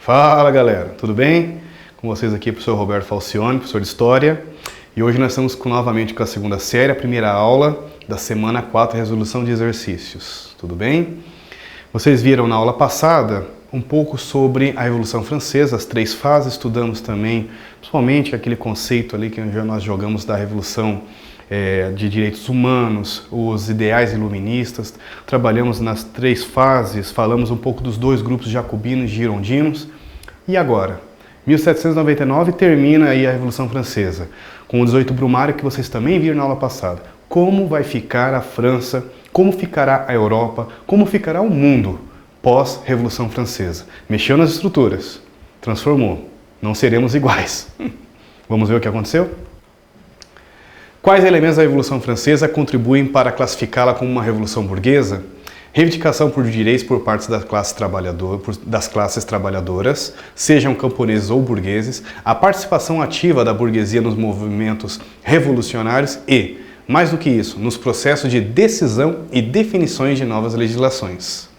Fala galera, tudo bem? Com vocês aqui, professor Roberto Falcione, professor de História. E hoje nós estamos novamente com a segunda série, a primeira aula da semana 4, resolução de exercícios. Tudo bem? Vocês viram na aula passada um pouco sobre a Revolução Francesa, as 3 fases. Estudamos também, principalmente, aquele conceito ali que nós jogamos da Revolução de Direitos Humanos, os ideais iluministas. Trabalhamos nas 3 fases, falamos um pouco dos 2 grupos jacobinos e girondinos. E agora? 1799 termina aí a Revolução Francesa, com o 18 Brumário, que vocês também viram na aula passada. Como vai ficar a França, como ficará a Europa, como ficará o mundo pós-Revolução Francesa? Mexeu nas estruturas, transformou. Não seremos iguais. Vamos ver o que aconteceu? Quais elementos da Revolução Francesa contribuem para classificá-la como uma revolução burguesa? Reivindicação por direitos por parte das classes trabalhadoras, sejam camponeses ou burgueses, a participação ativa da burguesia nos movimentos revolucionários e, mais do que isso, nos processos de decisão e definições de novas legislações.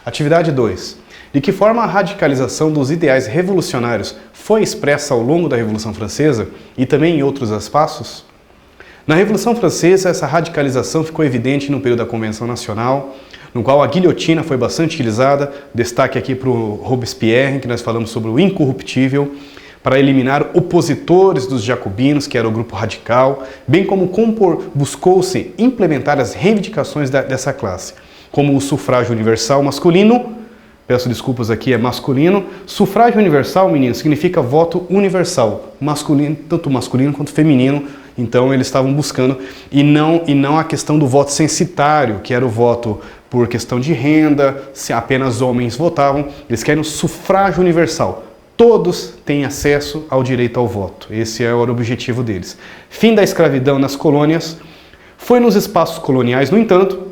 Atividade 2. De que forma a radicalização dos ideais revolucionários foi expressa ao longo da Revolução Francesa e também em outros espaços? Na Revolução Francesa, essa radicalização ficou evidente no período da Convenção Nacional, no qual a guilhotina foi bastante utilizada. Destaque aqui para o Robespierre, que nós falamos sobre o incorruptível, para eliminar opositores dos jacobinos, que era o grupo radical, bem como buscou-se implementar as reivindicações dessa classe, como o sufrágio universal masculino. Peço desculpas aqui, é masculino. Sufrágio universal, meninos, significa voto universal, masculino, tanto masculino quanto feminino. Então eles estavam buscando, e não a questão do voto censitário, que era o voto por questão de renda, se apenas homens votavam. Eles querem o sufrágio universal. Todos têm acesso ao direito ao voto. Esse era o objetivo deles. Fim da escravidão nas colônias. Foi nos espaços coloniais, no entanto,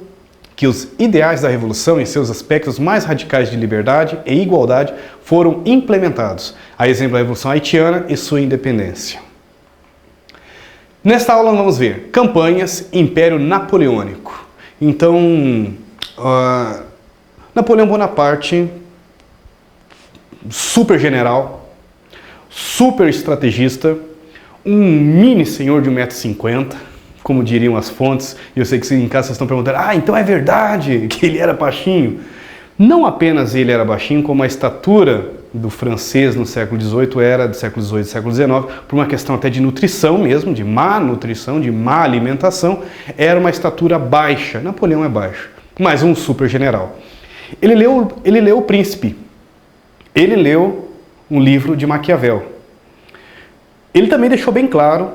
que os ideais da Revolução, em seus aspectos mais radicais de liberdade e igualdade, foram implementados. A exemplo da Revolução Haitiana e sua independência. Nesta aula vamos ver campanhas, Império Napoleônico. Então, Napoleão Bonaparte, super general, super estrategista, um mini senhor de 1,50 m, como diriam as fontes, e eu sei que em casa vocês estão perguntando, então é verdade que ele era baixinho? Não apenas ele era baixinho, como a estatura do francês no século XVIII era do século XVIII e século XIX, por uma questão até de nutrição mesmo, de má nutrição, de má alimentação, era uma estatura baixa. Napoleão é baixo, mas um super general. Ele leu O Príncipe, ele leu um livro de Maquiavel. Ele também deixou bem claro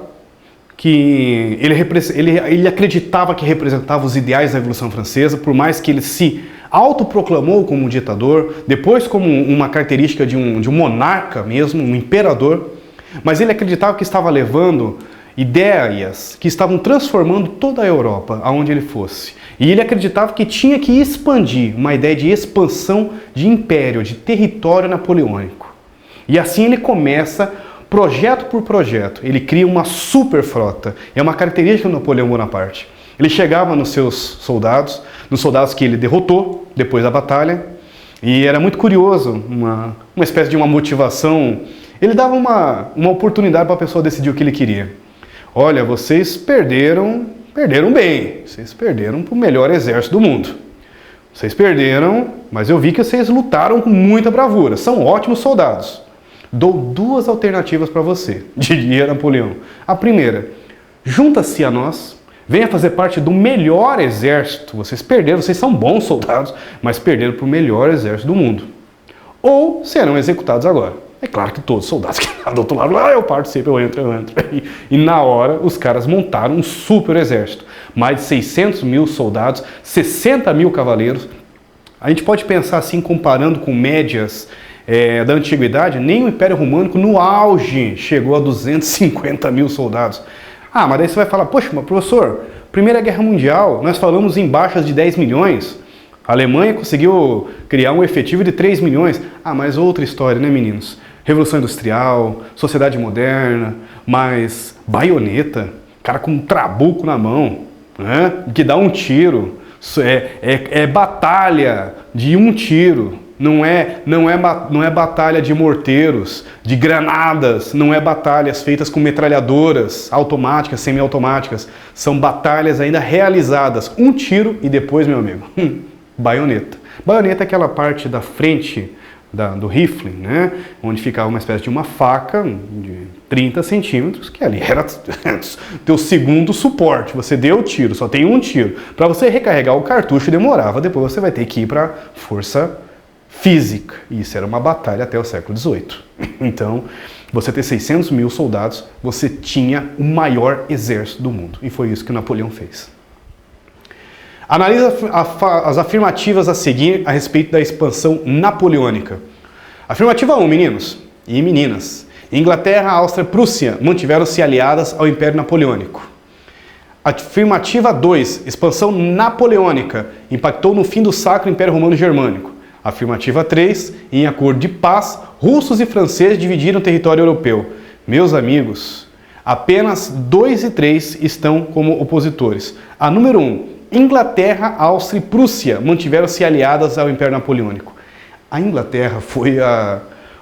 que ele acreditava que representava os ideais da Revolução Francesa, por mais que ele se autoproclamou como um ditador, depois como uma característica de um monarca mesmo, um imperador, mas ele acreditava que estava levando ideias que estavam transformando toda a Europa, aonde ele fosse. E ele acreditava que tinha que expandir, uma ideia de expansão de império, de território napoleônico. E assim ele começa, projeto por projeto, ele cria uma super frota. É uma característica do Napoleão Bonaparte. Ele chegava nos seus soldados, nos soldados que ele derrotou depois da batalha, e era muito curioso, uma espécie de uma motivação. Ele dava uma oportunidade para a pessoa decidir o que ele queria. Olha, vocês perderam bem, vocês perderam para o melhor exército do mundo. Vocês perderam, mas eu vi que vocês lutaram com muita bravura, são ótimos soldados. Dou 2 alternativas para você, diria Napoleão. A primeira, junta-se a nós, venha fazer parte do melhor exército. Vocês perderam, vocês são bons soldados, mas perderam para o melhor exército do mundo. Ou serão executados agora. É claro que todos os soldados que estão do outro lado, eu participo, eu entro. E na hora, os caras montaram um super exército. Mais de 600 mil soldados, 60 mil cavaleiros. A gente pode pensar assim, comparando com médias da antiguidade, nem o Império Românico no auge chegou a 250 mil soldados. Mas daí você vai falar, poxa, mas professor, Primeira Guerra Mundial, nós falamos em baixas de 10 milhões. A Alemanha conseguiu criar um efetivo de 3 milhões. Mas outra história, né, meninos? Revolução Industrial, sociedade moderna, mas baioneta, cara com um trabuco na mão, né, que dá um tiro. É batalha de um tiro. não é batalha de morteiros, de granadas, não é batalhas feitas com metralhadoras automáticas, semiautomáticas. São batalhas ainda realizadas. Um tiro e depois, meu amigo, baioneta. Baioneta é aquela parte da frente do rifle, né? Onde ficava uma espécie de uma faca de 30 centímetros, que ali era teu segundo suporte. Você deu o tiro, só tem um tiro. Para você recarregar o cartucho demorava, depois você vai ter que ir para força física. E isso era uma batalha até o século XVIII. Então, você ter 600 mil soldados, você tinha o maior exército do mundo. E foi isso que Napoleão fez. Analisa as afirmativas a seguir a respeito da expansão napoleônica. Afirmativa 1, meninos e meninas. Inglaterra, Áustria e Prússia mantiveram-se aliadas ao Império Napoleônico. Afirmativa 2, expansão napoleônica impactou no fim do Sacro Império Romano Germânico. Afirmativa 3, em acordo de paz, russos e franceses dividiram o território europeu. Meus amigos, apenas 2 e 3 estão como opositores. A número 1, Inglaterra, Áustria e Prússia mantiveram-se aliadas ao Império Napoleônico. A Inglaterra foi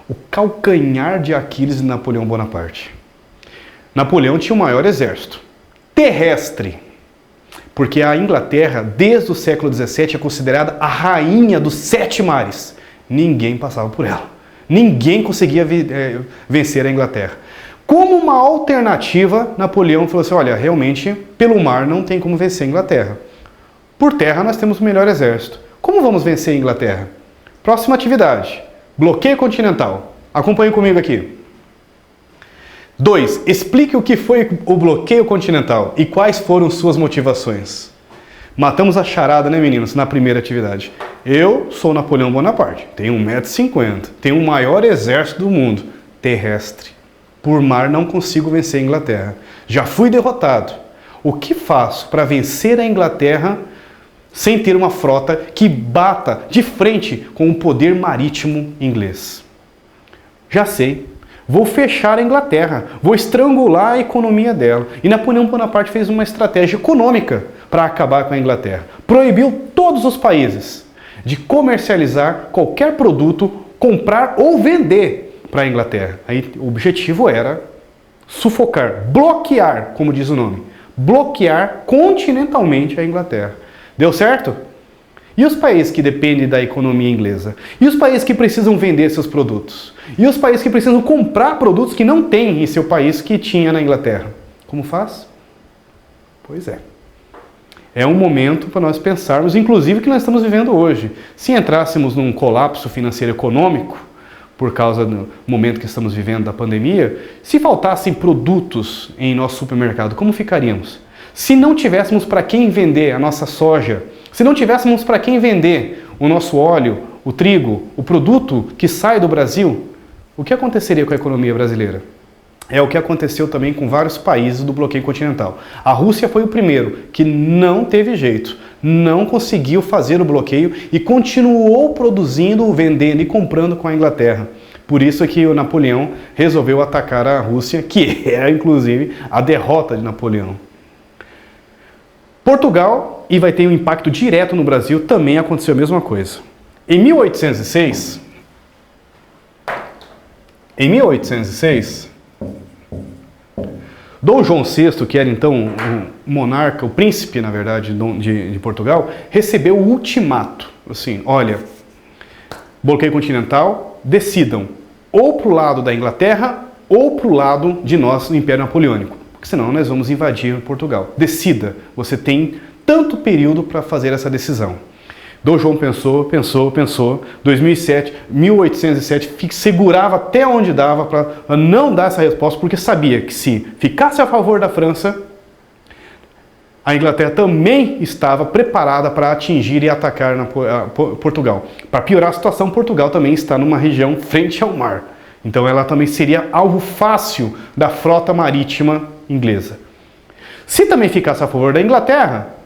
o calcanhar de Aquiles de Napoleão Bonaparte. Napoleão tinha o maior exército terrestre, porque a Inglaterra, desde o século XVII, é considerada a rainha dos 7 mares. Ninguém passava por ela. Ninguém conseguia vencer a Inglaterra. Como uma alternativa, Napoleão falou assim, olha, realmente, pelo mar não tem como vencer a Inglaterra. Por terra nós temos o melhor exército. Como vamos vencer a Inglaterra? Próxima atividade, bloqueio continental. Acompanhe comigo aqui. 2. Explique o que foi o bloqueio continental e quais foram suas motivações. Matamos a charada, né, meninos, na primeira atividade. Eu sou Napoleão Bonaparte, tenho 1,50 m, tenho o maior exército do mundo, terrestre. Por mar não consigo vencer a Inglaterra. Já fui derrotado. O que faço para vencer a Inglaterra sem ter uma frota que bata de frente com o poder marítimo inglês? Já sei. Vou fechar a Inglaterra, vou estrangular a economia dela. E Napoleão Bonaparte fez uma estratégia econômica para acabar com a Inglaterra. Proibiu todos os países de comercializar qualquer produto, comprar ou vender para a Inglaterra. Aí o objetivo era sufocar, bloquear, como diz o nome, bloquear continentalmente a Inglaterra. Deu certo? E os países que dependem da economia inglesa? E os países que precisam vender seus produtos? E os países que precisam comprar produtos que não tem em seu país que tinha na Inglaterra? Como faz? Pois é. É um momento para nós pensarmos, inclusive, o que nós estamos vivendo hoje. Se entrássemos num colapso financeiro econômico, por causa do momento que estamos vivendo da pandemia, se faltassem produtos em nosso supermercado, como ficaríamos? Se não tivéssemos para quem vender a nossa soja, se não tivéssemos para quem vender o nosso óleo, o trigo, o produto que sai do Brasil, o que aconteceria com a economia brasileira? É o que aconteceu também com vários países do bloqueio continental. A Rússia foi o primeiro que não teve jeito, não conseguiu fazer o bloqueio e continuou produzindo, vendendo e comprando com a Inglaterra. Por isso é que o Napoleão resolveu atacar a Rússia, que era inclusive a derrota de Napoleão. Portugal, e vai ter um impacto direto no Brasil, também aconteceu a mesma coisa. Em 1806, Dom João VI, que era então o monarca, o príncipe, na verdade, de Portugal, recebeu o ultimato. Assim, olha, bloqueio continental, decidam ou para o lado da Inglaterra ou para o lado de nós, do Império Napoleônico. Porque senão nós vamos invadir Portugal. Decida, você tem tanto período para fazer essa decisão. Dom João pensou, 1807, segurava até onde dava para não dar essa resposta, porque sabia que se ficasse a favor da França, a Inglaterra também estava preparada para atingir e atacar Portugal. Para piorar a situação, Portugal também está numa região frente ao mar. Então ela também seria alvo fácil da frota marítima inglesa. Se também ficasse a favor da Inglaterra,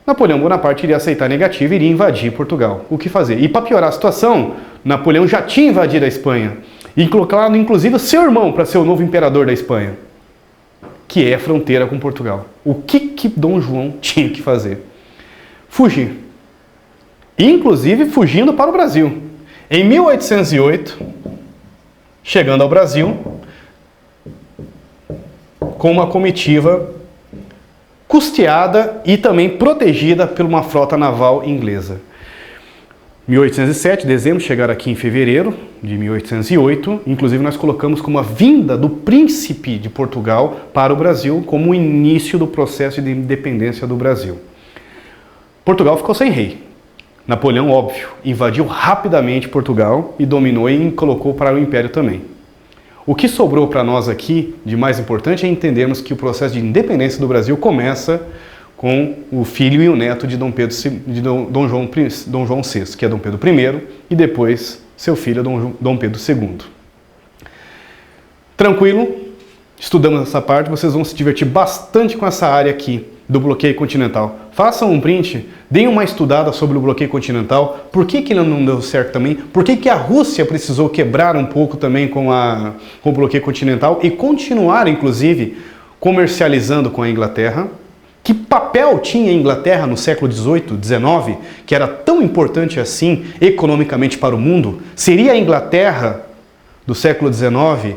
Napoleão Bonaparte iria aceitar a negativa e iria invadir Portugal. O que fazer? E para piorar a situação, Napoleão já tinha invadido a Espanha e colocado inclusive o seu irmão para ser o novo imperador da Espanha, que é a fronteira com Portugal. O que Dom João tinha que fazer? Fugir. Inclusive fugindo para o Brasil. Em 1808, chegando ao Brasil, com uma comitiva custeada e também protegida por uma frota naval inglesa. 1807, dezembro, chegaram aqui em fevereiro de 1808. Inclusive nós colocamos como a vinda do príncipe de Portugal para o Brasil como o início do processo de independência do Brasil. Portugal ficou sem rei. Napoleão, óbvio, invadiu rapidamente Portugal e dominou e colocou para o Império também. O que sobrou para nós aqui de mais importante é entendermos que o processo de independência do Brasil começa com o filho e o neto de Dom João VI, que é Dom Pedro I, e depois seu filho, Dom Pedro II. Tranquilo? Estudamos essa parte, vocês vão se divertir bastante com essa área aqui do bloqueio continental. Façam um print, deem uma estudada sobre o bloqueio continental, por que ele não deu certo também, por que a Rússia precisou quebrar um pouco também com o bloqueio continental e continuar, inclusive, comercializando com a Inglaterra. Que papel tinha a Inglaterra no século XVIII, XIX, que era tão importante assim economicamente para o mundo? Seria a Inglaterra do século XIX,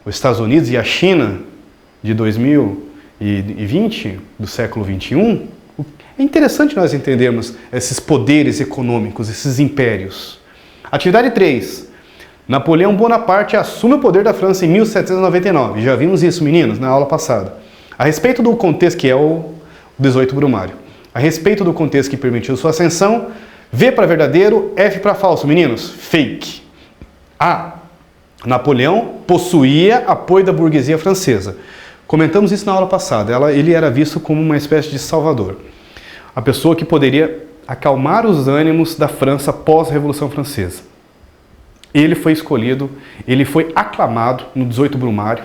os Estados Unidos e a China de 2020, do século XXI? É interessante nós entendermos esses poderes econômicos, esses impérios. Atividade 3. Napoleão Bonaparte assume o poder da França em 1799. Já vimos isso, meninos, na aula passada. A respeito do contexto que é o 18 Brumário. A respeito do contexto que permitiu sua ascensão, V para verdadeiro, F para falso. Meninos, fake. A. Napoleão possuía apoio da burguesia francesa. Comentamos isso na aula passada. Ele era visto como uma espécie de salvador. A pessoa que poderia acalmar os ânimos da França pós-Revolução Francesa. Ele foi escolhido, ele foi aclamado no 18 Brumário.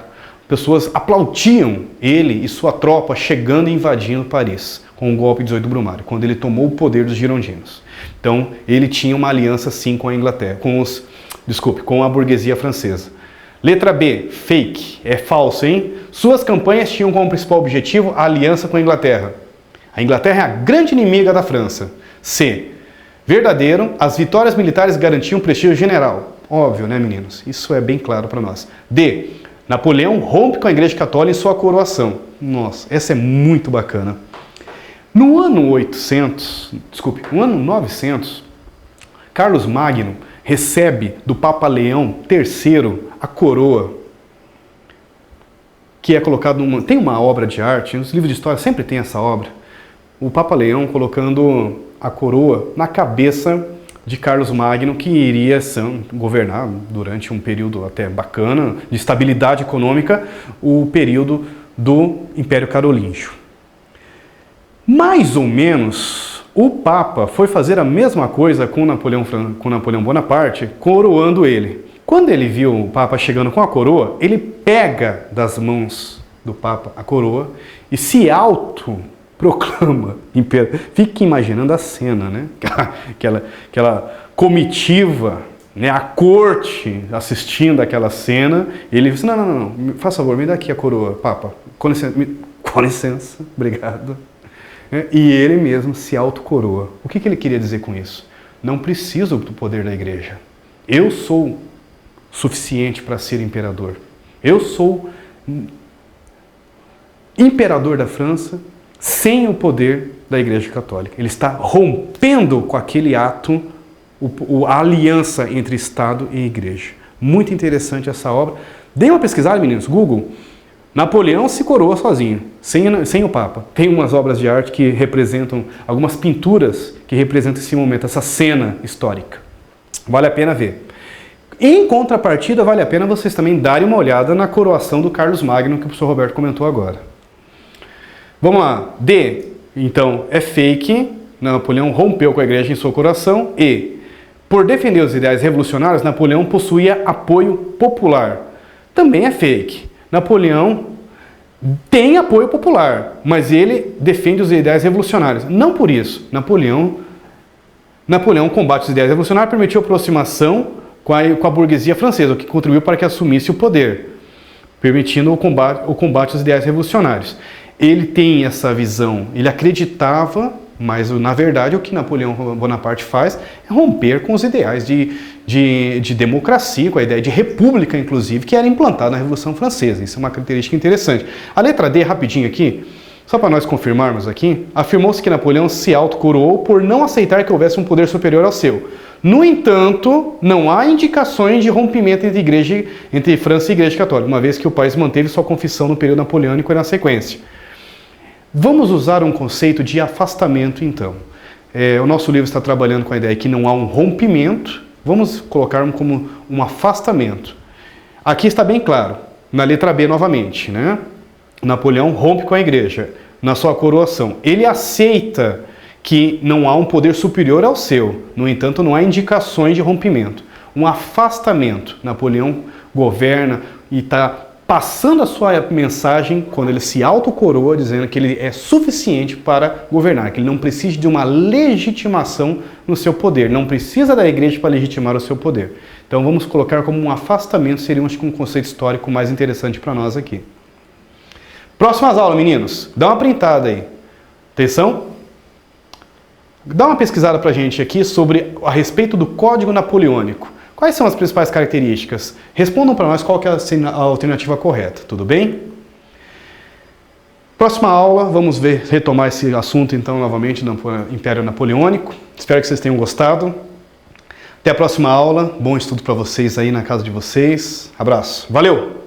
Pessoas aplaudiam ele e sua tropa chegando e invadindo Paris com o golpe de 18 Brumário, quando ele tomou o poder dos girondinos. Então, ele tinha uma aliança sim com a Inglaterra, com a burguesia francesa. Letra B, fake, é falso, hein? Suas campanhas tinham como principal objetivo a aliança com a Inglaterra. A Inglaterra é a grande inimiga da França. C, verdadeiro, as vitórias militares garantiam prestígio general. Óbvio, né, meninos? Isso é bem claro para nós. D, Napoleão rompe com a Igreja Católica em sua coroação. Nossa, essa é muito bacana. No ano 900, Carlos Magno recebe do Papa Leão III a coroa, que é colocado tem uma obra de arte, nos livros de história sempre tem essa obra, o Papa Leão colocando a coroa na cabeça de Carlos Magno, que iria governar durante um período até bacana, de estabilidade econômica, o período do Império Carolíngio. Mais ou menos, o Papa foi fazer a mesma coisa com Napoleão Bonaparte, coroando ele. Quando ele viu o Papa chegando com a coroa, ele pega das mãos do Papa a coroa e se proclama imperador. Fique imaginando a cena, né? Aquela comitiva, né? A corte assistindo aquela cena. Ele disse, não, faz favor, me dá aqui a coroa, Papa. Com licença, obrigado. E ele mesmo se autocoroa. O que ele queria dizer com isso? Não preciso do poder da igreja. Eu sou suficiente para ser imperador. Eu sou imperador da França sem o poder da Igreja Católica. Ele está rompendo com aquele ato a aliança entre Estado e Igreja. Muito interessante essa obra. Deem uma pesquisada, meninos, Google. Napoleão se coroa sozinho, sem o Papa. Tem umas obras de arte que representam, algumas pinturas que representam esse momento, essa cena histórica. Vale a pena ver. Em contrapartida, vale a pena vocês também darem uma olhada na coroação do Carlos Magno, que o professor Roberto comentou agora. Vamos lá. D, então, é fake. Napoleão rompeu com a igreja em sua coroação. E, por defender os ideais revolucionários, Napoleão possuía apoio popular. Também é fake. Napoleão tem apoio popular, mas ele defende os ideais revolucionários. Não por isso. Napoleão combate os ideais revolucionários, permitiu aproximação com a burguesia francesa, o que contribuiu para que assumisse o poder, permitindo o combate aos ideais revolucionários. Ele tem essa visão, ele acreditava Mas, na verdade, o que Napoleão Bonaparte faz é romper com os ideais de democracia, com a ideia de república, inclusive, que era implantada na Revolução Francesa. Isso é uma característica interessante. A letra D, rapidinho aqui, só para nós confirmarmos aqui, afirmou-se que Napoleão se autocoroou por não aceitar que houvesse um poder superior ao seu. No entanto, não há indicações de rompimento entre França e Igreja Católica, uma vez que o país manteve sua confissão no período napoleônico e na sequência. Vamos usar um conceito de afastamento, então. O nosso livro está trabalhando com a ideia que não há um rompimento, vamos colocar como um afastamento. Aqui está bem claro, na letra B novamente, né? Napoleão rompe com a igreja na sua coroação. Ele aceita que não há um poder superior ao seu, no entanto, não há indicações de rompimento. Um afastamento. Napoleão governa e está passando a sua mensagem, quando ele se autocoroa, dizendo que ele é suficiente para governar, que ele não precisa de uma legitimação no seu poder, não precisa da igreja para legitimar o seu poder. Então vamos colocar como um afastamento, seria acho que um conceito histórico mais interessante para nós aqui. Próximas aulas, meninos. Dá uma printada aí. Atenção. Dá uma pesquisada para a gente aqui a respeito do Código Napoleônico. Quais são as principais características? Respondam para nós qual que é a alternativa correta, tudo bem? Próxima aula, vamos retomar esse assunto então novamente do Império Napoleônico. Espero que vocês tenham gostado. Até a próxima aula, bom estudo para vocês aí na casa de vocês. Abraço, valeu!